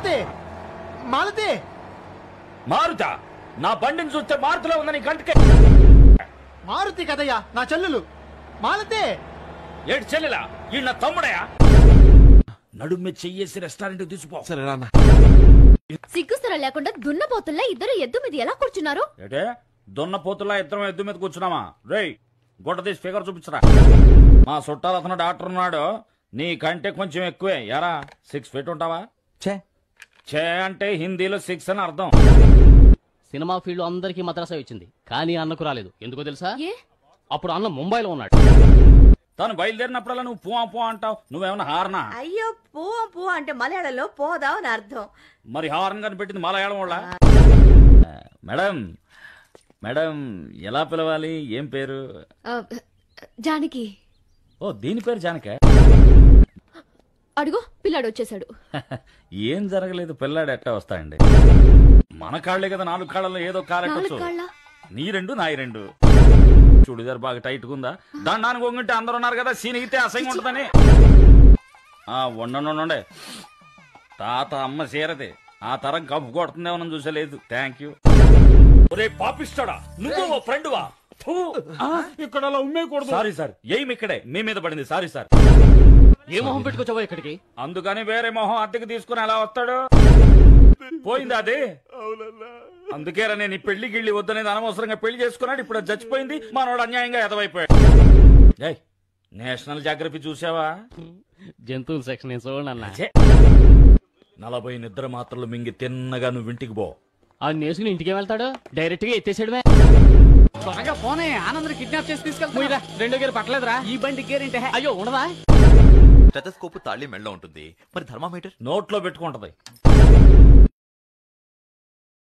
మాలతి మాలతి మారుతా నా బండిని చూస్తే మారుతిలో ఉందని కంటికే. మారుతి కదయ్యా నా చెల్లెలు మాలతి. ఏడు చెల్లెలా ఈ నా తమ్ముడయా? నడుమ్మె చెయ్యేసి రెస్టారెంట్ తీసుకో. సరే రానా. సిగ్గుస్తర లేకుండా దున్నపోతుల్లా ఇద్దరు ఎద్దు మీద ఎలా కూర్చున్నారు? ఏటే దున్నపోతుల్లా ఇద్దరం ఎద్దు మీద కూర్చున్నామా? రేయ్ గొడ్డ తీసి ఫిగర్ చూపించరా. మా చుట్టాలు అతను డాక్టర్ ఉన్నాడు, నీ కంటే కొంచెం ఎక్కువే. ఎరా 6 feet ఉంటావా? చే అంటే హిందీలో 6 అని అర్థం. సినిమా ఫీల్డ్ అందరికీ మద్రాసా ఇచ్చింది, కానీ అన్నకు రాలేదు. ఎందుకో తెలుసా? అప్పుడు అన్న ముంబైలో ఉన్నాడు. తను బయలుదేరినప్పుడల్లా నువ్వు పువా పువా అంటావు. నువ్వేమన్నా హార్నా? అయ్యో పువ్వు పువ్వు అంటే మలయాళంలో పోదావు అని అర్థం. మరి హార్న్ కనిపెట్టింది మలయాళం వాళ్ళ. మేడం మేడం ఎలా పిలవాలి? ఏం పేరు? జానకి. ఓ దీని పేరు జానకే. అడుగు పిల్లాడు వచ్చేసాడు. ఏం జరగలేదు, పిల్లాడు ఎట్టా వస్తాయండి? మన కాళ్లే కదా, 4 కాళ్ళలో ఏదో కారెట్టొచ్చు. నీ 2 నాయి 2. చూడిదారు బాగా టైట్ ఉందా? దాన్ని కొంగుంటే అందరు ఉన్నారు కదా, సీనిగితే అసహ్యంగా ఉంటుందని. ఉండండి, తాత అమ్మ చీరది ఆ తరం కప్పు కొడుతుందేమని చూసలేదు. Thank you. ఒరే పాపిస్తాడా, నువ్వు ఫ్రెండ్ వా? ఇక్కడ అలా ఉమ్మేయకూడదు. సారీ సార్, ఏం ఇక్కడే మీ మీద పడింది. Sorry sir. ఏ మొహం పెట్టుకొచ్చావో ఇక్కడికి? అందుకని వేరే మొహం అద్దెకి తీసుకుని ఎలా వస్తాడు? పోయిందా అది? అందుకేరా నేను ఈ పెళ్లి గిళ్ళి వద్దనేది, అనవసరంగా పెళ్లి చేసుకున్నాడు. ఇప్పుడు అది చచ్చిపోయింది, మనోడు అన్యాయంగా ఎదవైపోయాడు. నేషనల్ జాగ్రఫీ చూసావా? జంతువుల సెక్షన్ చూడన్నా. 40 నిద్ర మాత్రలు మింగి తిన్నగా నువ్వు ఇంటికి పో. ఆ నేసుకుని ఇంటికి వెళ్తాడు, డైరెక్ట్ గా ఎత్తేసాడు. త్వరగా పోనే, ఆనంద్ కిడ్నాప్ చేసి తీసుకెళ్తా. 2 గేర్ పట్టలేదురా? ఈ బండి గేర్ ఏంటే? అయ్యో ఉండదా? స్టెథోస్కోప్ తాళి మెడలో ఉంటుంది, మరి థర్మామీటర్ నోట్లో పెట్టుకుంటది.